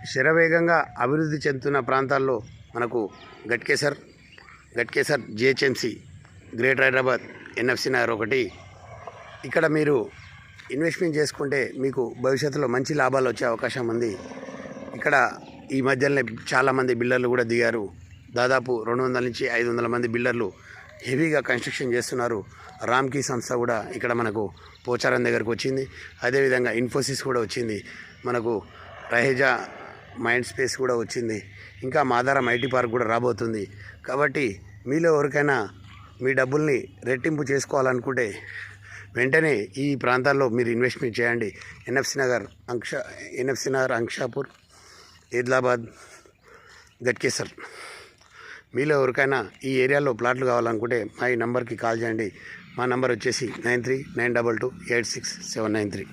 శరవేగంగా అభివృద్ధి చెందుతున్న ప్రాంతాల్లో మనకు Ghatkesar GHMC, greater Hyderabad, NFC Nagar ఒకటి. ఇక్కడ మీరు ఇన్వెస్ట్మెంట్ చేసుకుంటే మీకు భవిష్యత్తులో మంచి లాభాలు వచ్చే అవకాశం ఉంది. ఇక్కడ ఈ మధ్యలోనే చాలామంది బిల్డర్లు కూడా దిగారు. దాదాపు 200 నుంచి 500 మంది బిల్డర్లు హెవీగా కన్స్ట్రక్షన్ చేస్తున్నారు. రామ్కీ సంస్థ కూడా ఇక్కడ మనకు పోచారం దగ్గరకు వచ్చింది. అదేవిధంగా ఇన్ఫోసిస్ కూడా వచ్చింది. మనకు రహేజా మైండ్ స్పేస్ కూడా వచ్చింది. ఇంకా మాదారం ఐటీ పార్క్ కూడా రాబోతుంది. కాబట్టి మీలో ఎవరికైనా మీ డబ్బుల్ని రెట్టింపు చేసుకోవాలనుకుంటే వెంటనే ఈ ప్రాంతాల్లో మీరు ఇన్వెస్ట్మెంట్ చేయండి. ఎన్ఎఫ్సి నగర్, అంక్షాపూర్, ఆదిలాబాద్, గట్కేసర్. మీలో ఎవరికైనా ఈ ఏరియాలో ప్లాట్లు కావాలనుకుంటే మా ఈ నంబర్కి కాల్ చేయండి. మా నంబర్ వచ్చేసి 9392286793.